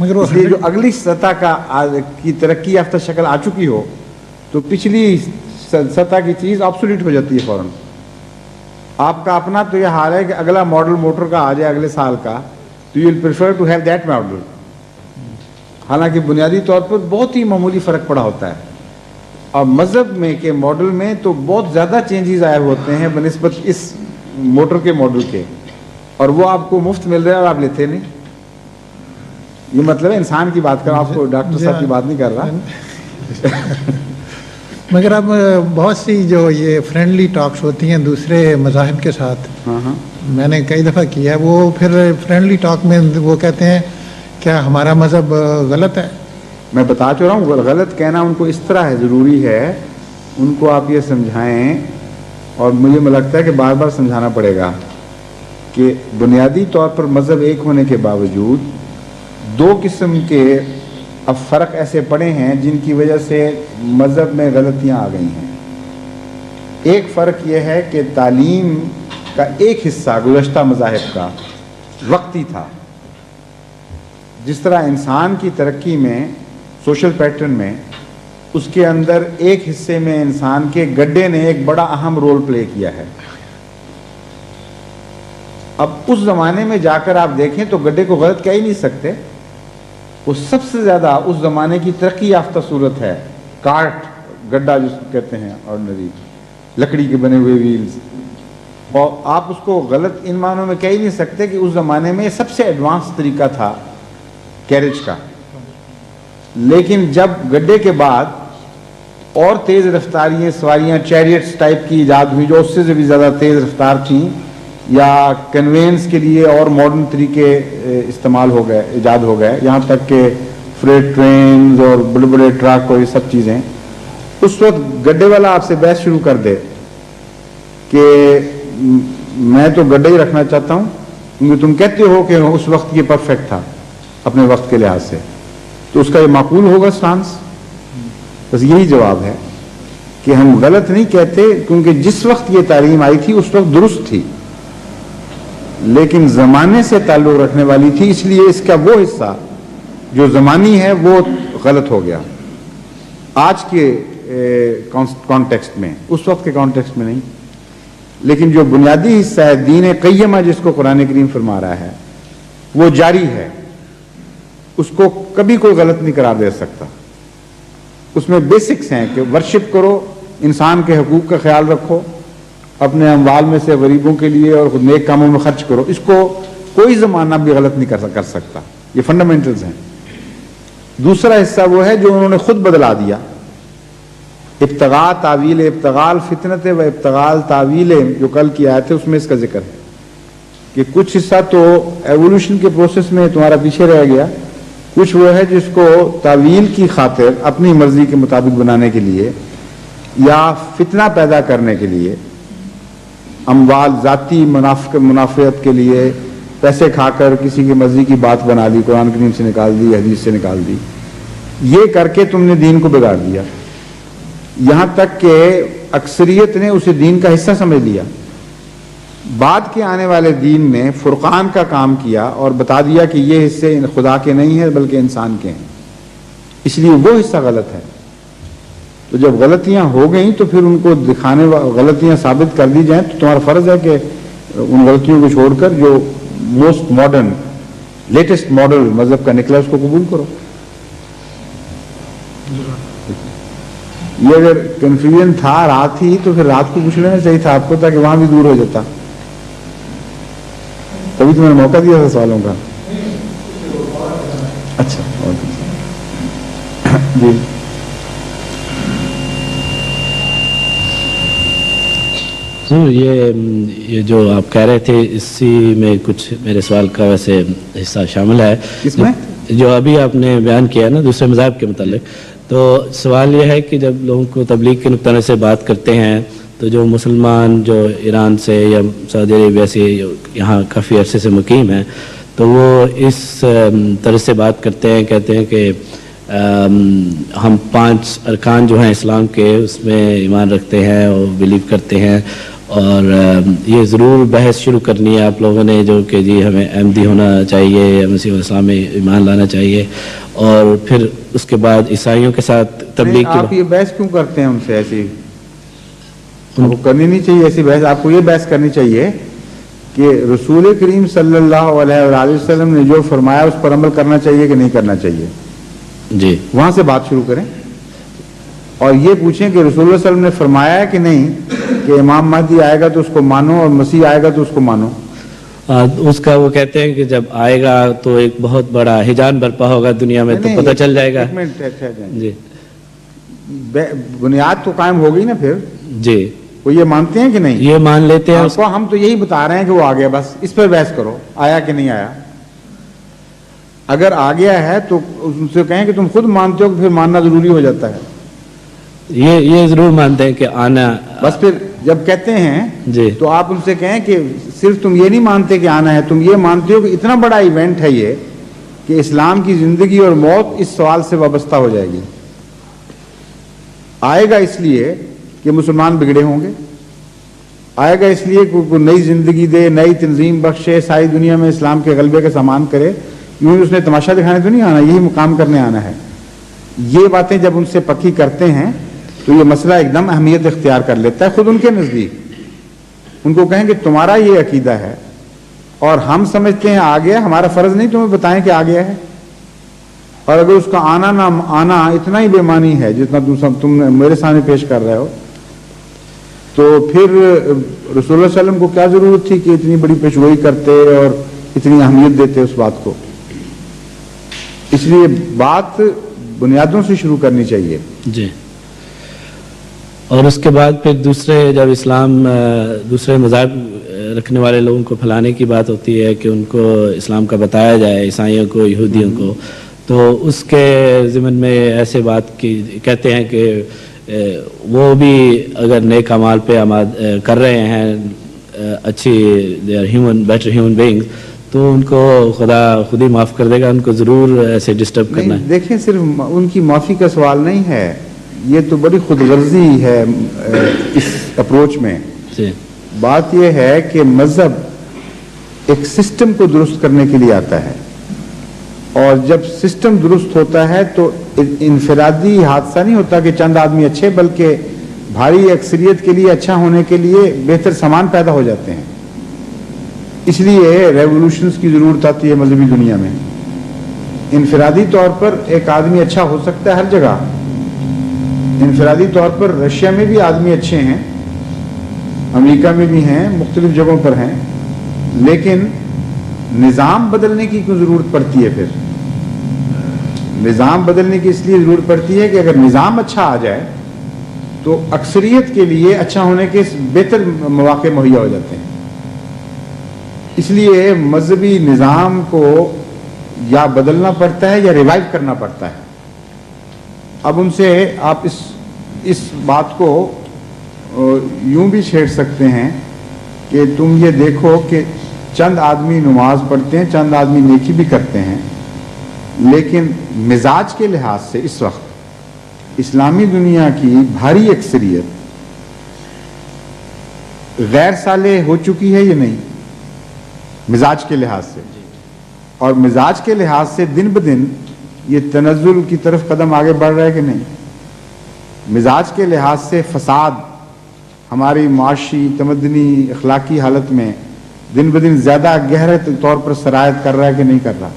اس لیے جو اگلی سطح کی ترقی یافتہ شکل آ چکی ہو تو پچھلی سطح کی چیز آبسولیٹ ہو جاتی ہے فوراً. آپ کا اپنا تو یہ حال ہے کہ اگلا ماڈل موٹر کا آ جائے اگلے سال کا تو you will prefer to have that model, حالانکہ بنیادی طور پر بہت ہی معمولی فرق پڑا ہوتا ہے. اور مذہب میں کے ماڈل میں تو بہت زیادہ چینجز آئے ہوتے ہیں بنسبت اس موٹر کے ماڈل کے، اور وہ آپ کو مفت مل رہا ہے اور آپ لیتے نہیں. یہ مطلب ہے انسان کی بات کر رہا ہوں، آپ کو ڈاکٹر صاحب کی بات نہیں کر رہا. مگر اب بہت سی جو یہ فرینڈلی ٹاکس ہوتی ہیں دوسرے مذاہب کے ساتھ، میں نے کئی دفعہ کیا ہے، وہ پھر فرینڈلی ٹاک میں وہ کہتے ہیں کیا ہمارا مذہب غلط ہے؟ میں بتا چاہ رہا ہوں غلط کہنا ان کو اس طرح ہے، ضروری ہے ان کو آپ یہ سمجھائیں، اور مجھے لگتا ہے کہ بار بار سمجھانا پڑے گا کہ بنیادی طور پر مذہب ایک ہونے کے باوجود دو قسم کے اب فرق ایسے پڑے ہیں جن کی وجہ سے مذہب میں غلطیاں آ گئی ہیں. ایک فرق یہ ہے کہ تعلیم کا ایک حصہ گزشتہ مذاہب کا وقتی تھا. جس طرح انسان کی ترقی میں سوشل پیٹرن میں اس کے اندر ایک حصے میں انسان کے گڈے نے ایک بڑا اہم رول پلے کیا ہے. اب اس زمانے میں جا کر آپ دیکھیں تو گڈے کو غلط کہہ ہی نہیں سکتے. وہ سب سے زیادہ اس زمانے کی ترقی یافتہ صورت ہے. کارٹ گڈا جس کو کہتے ہیں آرڈنری لکڑی کے بنے ہوئے ویلز، اور آپ اس کو غلط ان معنوں میں کہہ ہی نہیں سکتے کہ اس زمانے میں سب سے ایڈوانس طریقہ تھا کیریج کا. لیکن جب گڈے کے بعد اور تیز رفتاریاں سواریاں چیریٹس ٹائپ کی ایجاد ہوئی جو اس سے بھی زیادہ تیز رفتار تھیں، یا کنوینس کے لیے اور ماڈرن طریقے استعمال ہو گئے، ایجاد ہو گئے، یہاں تک کہ فریٹ ٹرینز اور بڑے بڑے ٹرک اور یہ سب چیزیں، اس وقت گڈے والا آپ سے بحث شروع کر دے کہ میں تو گڈے ہی رکھنا چاہتا ہوں کیونکہ تم کہتے ہو کہ اس وقت یہ پرفیکٹ تھا اپنے وقت کے لحاظ سے، تو اس کا یہ معقول ہوگا سٹانس؟ بس یہی جواب ہے کہ ہم غلط نہیں کہتے کیونکہ جس وقت یہ تعلیم آئی تھی اس وقت درست تھی، لیکن زمانے سے تعلق رکھنے والی تھی، اس لیے اس کا وہ حصہ جو زمانی ہے وہ غلط ہو گیا آج کے کانٹیکسٹ میں، اس وقت کے کانٹیکسٹ میں نہیں. لیکن جو بنیادی حصہ ہے دین قیمہ جس کو قرآن کریم فرما رہا ہے وہ جاری ہے، اس کو کبھی کوئی غلط نہیں قرار دے سکتا. اس میں بیسکس ہیں کہ ورشپ کرو، انسان کے حقوق کا خیال رکھو، اپنے اموال میں سے غریبوں کے لیے اور خود نیک کاموں میں خرچ کرو. اس کو کوئی زمانہ بھی غلط نہیں کر سکتا. یہ فنڈامنٹلز ہیں. دوسرا حصہ وہ ہے جو انہوں نے خود بدلا دیا. ابتغاء تعویل ابتغاء فتنت و ابتغاء تعویل جو کل کی آیت ہے اس میں اس کا ذکر ہے کہ کچھ حصہ تو ایوولوشن کے پروسیس میں تمہارا پیچھے رہ گیا، کچھ وہ ہے جس کو تعویل کی خاطر اپنی مرضی کے مطابق بنانے کے لیے یا فتنہ پیدا کرنے کے لیے، اموال ذاتی منافعت کے لیے پیسے کھا کر کسی کی مرضی کی بات بنا لی، قرآن کریم سے نکال دی، حدیث سے نکال دی، یہ کر کے تم نے دین کو بگاڑ دیا. یہاں تک کہ اکثریت نے اسے دین کا حصہ سمجھ لیا. بعد کے آنے والے دین نے فرقان کا کام کیا اور بتا دیا کہ یہ حصے خدا کے نہیں ہیں بلکہ انسان کے ہیں، اس لیے وہ حصہ غلط ہے. تو جب غلطیاں ہو گئیں تو پھر ان کو دکھانے غلطیاں ثابت کر دی جائیں تو تمہارا فرض ہے کہ ان غلطیوں کو چھوڑ کر جو موسٹ ماڈرن لیٹسٹ ماڈل مذہب کا نکلا اس کو قبول کرو. یہ اگر کنفیوژن تھا رات ہی تو پھر رات کو پوچھ لینا چاہیے تھا آپ کو تاکہ وہاں بھی دور ہو جاتا. تبھی تو میں نے موقع دیا تھا سوالوں کا. اچھا جی یہ جو آپ کہہ رہے تھے اسی میں کچھ میرے سوال کا ویسے حصہ شامل ہے. اس میں جو ابھی آپ نے بیان کیا نا دوسرے مذاہب کے متعلق، تو سوال یہ ہے کہ جب لوگوں کو تبلیغ کے نقطہ نظر سے بات کرتے ہیں تو جو مسلمان جو ایران سے یا سعودی عربیہ سے یہاں کافی عرصے سے مقیم ہیں تو وہ اس طرح سے بات کرتے ہیں، کہتے ہیں کہ ہم 5 ارکان جو ہیں اسلام کے اس میں ایمان رکھتے ہیں اور بلیو کرتے ہیں، اور یہ ضرور بحث شروع کرنی ہے آپ لوگوں نے جو کہ جی ہمیں احمدی ہونا چاہیے یا مسیح الاسلام میں ایمان لانا چاہیے، اور پھر اس کے بعد عیسائیوں کے ساتھ تبلیغ کی آپ یہ بحث کیوں کرتے ہیں ان سے؟ ایسی آپ کو کرنی نہیں چاہیے ایسی بحث. آپ کو یہ بحث کرنی چاہیے کہ رسول کریم صلی اللہ علیہ وآلہ وسلم نے جو فرمایا اس پر عمل کرنا چاہیے کہ نہیں کرنا چاہیے. جی وہاں سے بات شروع کریں اور یہ پوچھیں کہ رسول اللہ صلی اللہ علیہ وسلم نے فرمایا ہے کہ نہیں کہ امام مہدی آئے گا تو اس کو مانو اور مسیح آئے گا تو اس کو مانو. اس کا وہ کہتے ہیں کہ جب آئے گا تو ایک بہت بڑا ہیجان برپا ہوگا دنیا میں، تو پتہ چل جائے گا. ایک منٹ ٹھہر جائیں. جی بنیاد تو قائم ہو گئی نا پھر. جی وہ یہ مانتے ہیں کہ نہیں؟ یہ مان لیتے ہیں. آپ کو ہم تو یہی بتا رہے ہیں کہ وہ آ گیا، بس اس پر بحث کرو آیا کہ نہیں آیا. اگر آ گیا ہے تو ان سے کہیں کہ تم خود مانتے ہو کہ پھر ماننا ضروری ہو جاتا ہے. یہ ضرور مانتے ہیں کہ آنا. بس پھر جب کہتے ہیں جی تو آپ ان سے کہیں کہ صرف تم یہ نہیں مانتے کہ آنا ہے، تم یہ مانتے ہو کہ اتنا بڑا ایونٹ ہے یہ کہ اسلام کی زندگی اور موت اس سوال سے وابستہ ہو جائے گی. آئے گا اس لیے کہ مسلمان بگڑے ہوں گے، آئے گا اس لیے کہ کوئی نئی زندگی دے، نئی تنظیم بخشے، ساری دنیا میں اسلام کے غلبے کا سامان کرے. یوں ہی اس نے تماشا دکھانے تو نہیں آنا، یہی مقام کرنے آنا ہے. یہ باتیں جب ان سے پکی کرتے ہیں تو یہ مسئلہ ایک دم اہمیت اختیار کر لیتا ہے خود ان کے نزدیک. ان کو کہیں کہ تمہارا یہ عقیدہ ہے اور ہم سمجھتے ہیں آ گیا، ہمارا فرض نہیں تمہیں بتائیں کہ آ گیا ہے. اور اگر اس کا آنا نہ آنا اتنا ہی بے معنی ہے جتنا تم میرے سامنے پیش کر رہے ہو، تو پھر رسول اللہ صلی اللہ علیہ وسلم کو کیا ضرورت تھی کہ اتنی بڑی پیشگوئی کرتے اور اتنی اہمیت دیتے اس بات کو. اس لیے بات بنیادوں سے شروع کرنی چاہیے. جی. اور اس کے بعد پھر جب اسلام دوسرے مذاہب رکھنے والے لوگوں کو پھیلانے کی بات ہوتی ہے کہ ان کو اسلام کا بتایا جائے، عیسائیوں کو، یہودیوں کو، تو اس کے ضمن میں ایسے بات کی کہتے ہیں کہ وہ بھی اگر نیک اعمال پہ کر رہے ہیں، اچھی بیٹر ہیومن بینگز، تو ان کو خدا خود ہی معاف کر دے گا. ان کو ضرور ایسے ڈسٹرب کرنا ہے. دیکھیں صرف ان کی معافی کا سوال نہیں ہے، یہ تو بڑی خود غرضی ہے اس اپروچ میں. جی. بات یہ ہے کہ مذہب ایک سسٹم کو درست کرنے کے لیے آتا ہے، اور جب سسٹم درست ہوتا ہے تو انفرادی حادثہ نہیں ہوتا کہ چند آدمی اچھے، بلکہ بھاری اکثریت کے لیے اچھا ہونے کے لیے بہتر سامان پیدا ہو جاتے ہیں. اس لیے ریولوشنز کی ضرورت آتی ہے مذہبی دنیا میں. انفرادی طور پر ایک آدمی اچھا ہو سکتا ہے ہر جگہ. انفرادی طور پر رشیا میں بھی آدمی اچھے ہیں، امریکہ میں بھی ہیں، مختلف جگہوں پر ہیں، لیکن نظام بدلنے کی کیوں ضرورت پڑتی ہے؟ پھر نظام بدلنے کی اس لیے ضرورت پڑتی ہے کہ اگر نظام اچھا آ جائے تو اکثریت کے لیے اچھا ہونے کے بہتر مواقع مہیا ہو جاتے ہیں. اس لیے مذہبی نظام کو یا بدلنا پڑتا ہے یا ریوائیو کرنا پڑتا ہے. اب ان سے آپ اس بات کو یوں بھی چھیڑ سکتے ہیں کہ تم یہ دیکھو کہ چند آدمی نماز پڑھتے ہیں، چند آدمی نیکی بھی کرتے ہیں، لیکن مزاج کے لحاظ سے اس وقت اسلامی دنیا کی بھاری اکثریت غیر صالح ہو چکی ہے یا نہیں مزاج کے لحاظ سے. اور مزاج کے لحاظ سے دن بدن یہ تنزل کی طرف قدم آگے بڑھ رہا ہے کہ نہیں. مزاج کے لحاظ سے فساد ہماری معاشی، تمدنی، اخلاقی حالت میں دن بدن زیادہ گہرے طور پر سرایت کر رہا ہے کہ نہیں کر رہا.